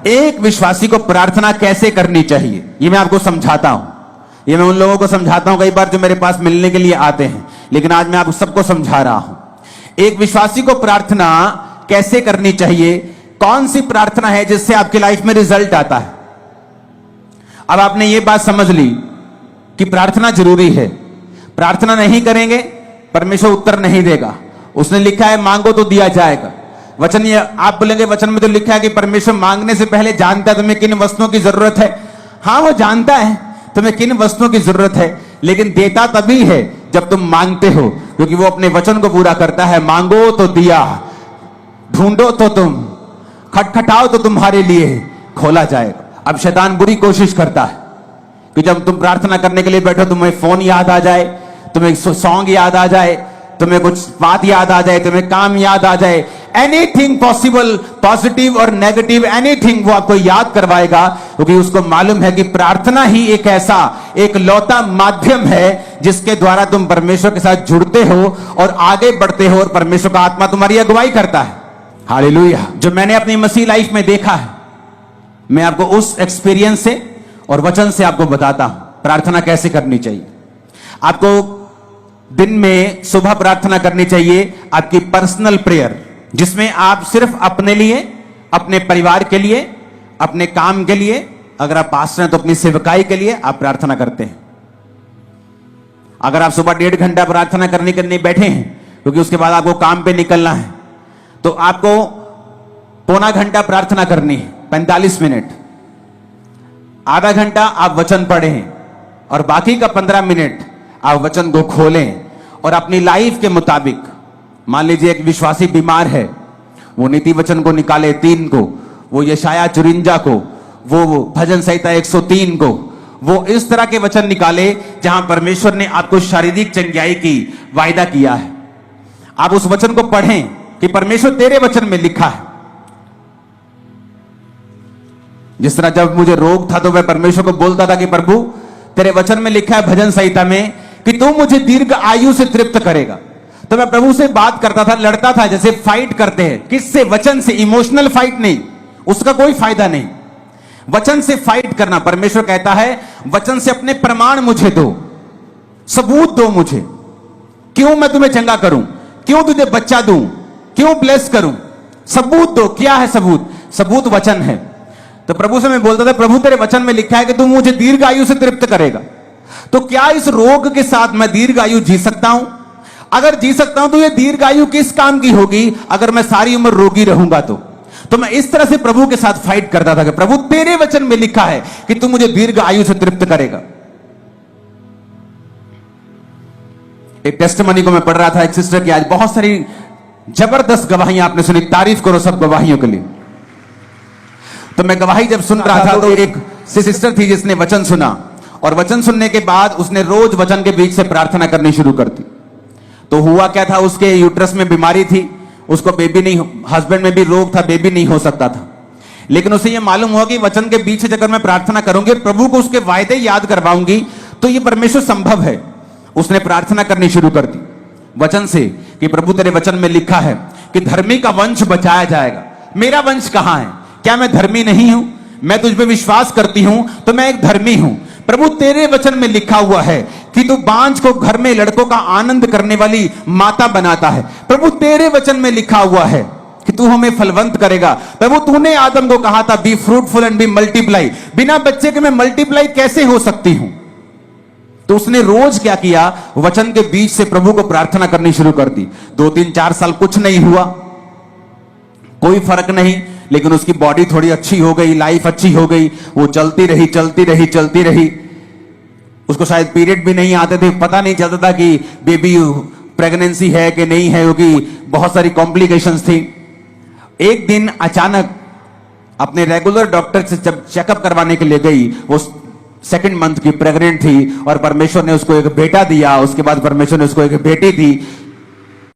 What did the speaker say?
एक विश्वासी को प्रार्थना कैसे करनी चाहिए, ये मैं आपको समझाता हूं। ये मैं उन लोगों को समझाता हूं कई बार जो मेरे पास मिलने के लिए आते हैं, लेकिन आज मैं आप सबको समझा रहा हूं। एक विश्वासी को प्रार्थना कैसे करनी चाहिए, कौन सी प्रार्थना है जिससे आपकी लाइफ में रिजल्ट आता है। अब आपने ये बात समझ ली कि प्रार्थना जरूरी है, प्रार्थना नहीं करेंगे परमेश्वर उत्तर नहीं देगा। उसने लिखा है मांगो तो दिया जाएगा। वचन, ये आप बोलेंगे वचन में तो लिखा है कि परमेश्वर मांगने से पहले जानता है तुम्हें किन वस्तुओं की जरूरत है। हाँ, वो जानता है तुम्हें किन वस्तुओं की जरूरत है, लेकिन देता तभी है जब तुम मांगते हो, क्योंकि वो अपने वचन को पूरा करता है। मांगो तो दिया, ढूंढो तो तुम, खटखटाओ तो तुम्हारे लिए खोला जाएगा। अब शैतान बुरी कोशिश करता है कि जब तुम प्रार्थना करने के लिए बैठो तुम्हें फोन याद आ जाए, तुम्हें सॉन्ग याद आ जाए, तुम्हें कुछ बात याद आ जाए, तुम्हें काम याद आ जाए, एनीथिंग पॉसिबल, पॉजिटिव और नेगेटिव एनीथिंग वो आपको याद करवाएगा, क्योंकि उसको मालूम है कि प्रार्थना ही एक ऐसा एक लौता माध्यम है जिसके द्वारा तुम परमेश्वर के साथ जुड़ते हो और आगे बढ़ते हो और परमेश्वर का आत्मा तुम्हारी अगुवाई करता है। हालेलुया। जो मैंने अपनी मसीह लाइफ में देखा है, मैं आपको उस एक्सपीरियंस से और वचन से आपको बताता हूं प्रार्थना कैसे करनी चाहिए। आपको दिन में सुबह प्रार्थना करनी चाहिए, आपकी पर्सनल प्रेयर, जिसमें आप सिर्फ अपने लिए, अपने परिवार के लिए, अपने काम के लिए, अगर आप पास्टर हैं तो अपनी सेवकाई के लिए आप प्रार्थना करते हैं। अगर आप सुबह 1.5 घंटा प्रार्थना करने बैठे हैं क्योंकि उसके बाद आपको काम पे निकलना है, तो आपको पौना घंटा प्रार्थना करनी है, 45 मिनट। आधा घंटा आप वचन पढ़ें और बाकी का 15 मिनट आप वचन को खोलें और अपनी लाइफ के मुताबिक, मान लीजिए एक विश्वासी बीमार है, वो नीति वचन को निकाले 3 को, वो यशाया 54 को, वो भजन संहिता 103 को, वो इस तरह के वचन निकाले जहां परमेश्वर ने आपको शारीरिक चंगाई की वायदा किया है। आप उस वचन को पढ़ें कि परमेश्वर तेरे वचन में लिखा है। जिस तरह जब मुझे रोग था तो मैं परमेश्वर को बोलता था कि प्रभु तेरे वचन में लिखा है भजन संहिता में कि तू मुझे दीर्घ आयु से तृप्त करेगा, तो मैं प्रभु से बात करता था, लड़ता था, जैसे फाइट करते हैं। किससे? वचन से। इमोशनल फाइट नहीं, उसका कोई फायदा नहीं। वचन से फाइट करना। परमेश्वर कहता है वचन से अपने प्रमाण मुझे दो, सबूत दो मुझे, क्यों मैं तुम्हें चंगा करूं, क्यों तुझे बच्चा दूं, क्यों ब्लेस करूं, सबूत दो। क्या है सबूत? सबूत वचन है। तो प्रभु से मैं बोलता था प्रभु तेरे वचन में लिखा है कि तू मुझे दीर्घ आयु से तृप्त करेगा, तो क्या इस रोग के साथ मैं दीर्घ आयु जी सकता हूं? अगर जी सकता हूं तो ये दीर्घ आयु किस काम की होगी अगर मैं सारी उम्र रोगी रहूंगा? तो मैं इस तरह से प्रभु के साथ फाइट करता था कि प्रभु तेरे वचन में लिखा है कि तू मुझे दीर्घ आयु से तृप्त करेगा। एक टेस्टिमनी को मैं पढ़ रहा था, एक सिस्टर की, आज बहुत सारी जबरदस्त गवाहियां आपने सुनी, तारीफ करो सब गवाहियों के लिए। तो मैं गवाही जब सुन रहा था तो एक सिस्टर थी जिसने वचन सुना, और वचन सुनने के बाद उसने रोज वचन के बीच से प्रार्थना करनी शुरू कर दी। तो हुआ क्या था, उसके यूट्रस में बीमारी थी, उसको बेबी नहीं, हस्बैंड में भी रोग था, बेबी नहीं हो सकता था। लेकिन उसे यह मालूम हुआ कि वचन के बीच से अगर मैं प्रार्थना करूंगी, प्रभु को उसके वायदे याद करवाऊंगी, तो यह परमेश्वर संभव है। उसने प्रार्थना करनी शुरू कर दी वचन से कि प्रभु तेरे वचन में लिखा है कि धर्मी का वंश बचाया जाएगा। मेरा वंश कहां है? क्या मैं धर्मी नहीं हूं? मैं तुझ पे विश्वास करती हूं तो मैं एक धर्मी हूं। प्रभु तेरे वचन में लिखा हुआ है कि तू बांझ को घर में लड़कों का आनंद करने वाली माता बनाता है। प्रभु तेरे वचन में लिखा हुआ है कि तू हमें फलवंत करेगा। प्रभु तूने आदम को कहा था be fruitful and be multiply. बिना बच्चे के मैं मल्टीप्लाई कैसे हो सकती हूं? तो उसने रोज क्या किया, वचन के बीच से प्रभु को प्रार्थना करनी शुरू कर दी। 2, 3, 4 साल कुछ नहीं हुआ, कोई फर्क नहीं, लेकिन उसकी बॉडी थोड़ी अच्छी हो गई, लाइफ अच्छी हो गई, वो चलती रही चलती रही चलती रही। उसको शायद पीरियड भी नहीं आते थे, पता नहीं चलता था कि बेबी प्रेगनेंसी है कि नहीं है, क्योंकि बहुत सारी कॉम्प्लिकेशंस थी। एक दिन अचानक अपने रेगुलर डॉक्टर से जब चेकअप करवाने के लिए गई, वो 2nd मंथ की प्रेग्नेंट थी और परमेश्वर ने उसको एक बेटा दिया। उसके बाद परमेश्वर ने उसको एक बेटी दी।